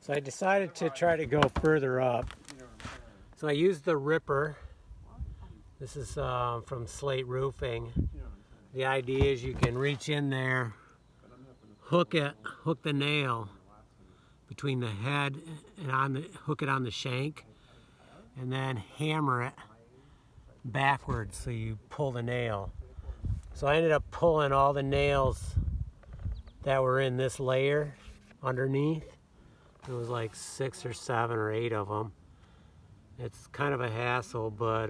So I decided to try to go further up. So I used the ripper. This is from Slate Roofing. The idea is you can reach in there, hook the nail between the head and hook it on the shank, and then hammer it backwards so you pull the nail. So I ended up pulling all the nails that were in this layer underneath. It was like 6 or 7 or 8 of them. It's kind of a hassle, but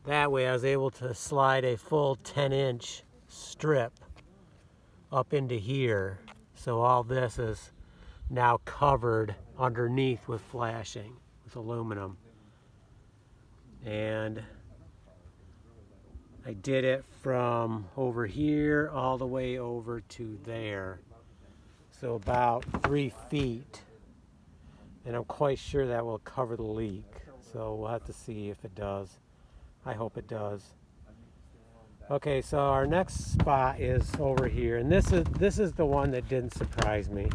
that way I was able to slide a full 10-inch strip up into here. So all this is now covered underneath with flashing, with aluminum. And I did it from over here all the way over to there. So about 3 feet. And I'm quite sure that will cover the leak. So we'll have to see if it does. I hope it does. Okay, so our next spot is over here. And this is the one that didn't surprise me.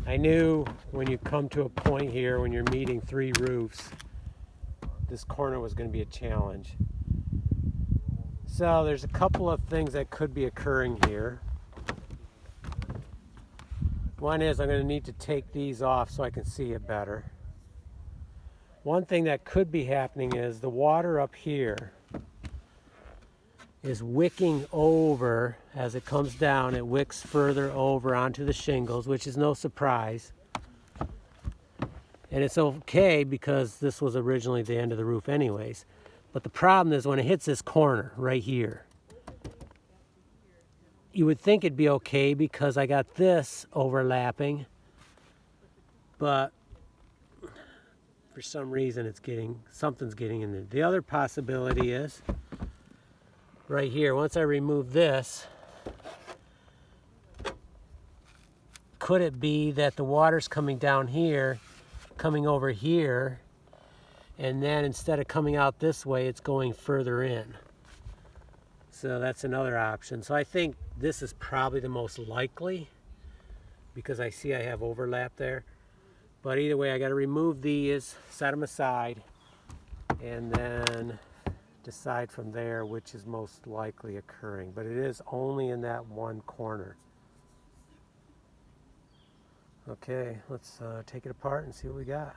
I knew when you come to a point here, when you're meeting 3 roofs, this corner was going to be a challenge. So there's a couple of things that could be occurring here. One is I'm going to need to take these off so I can see it better. One thing that could be happening is the water up here is wicking over as it comes down. It wicks further over onto the shingles, which is no surprise. And it's okay because this was originally the end of the roof anyways. But the problem is when it hits this corner right here, you would think it'd be okay because I got this overlapping, but for some reason something's getting in there. The other possibility is right here, once I remove this, could it be that the water's coming down here, coming over here, and then instead of coming out this way, it's going further in? So that's another option. So I think this is probably the most likely because I see I have overlap there. But either way, I got to remove these, set them aside, and then decide from there which is most likely occurring. But it is only in that one corner. Okay, let's take it apart and see what we got.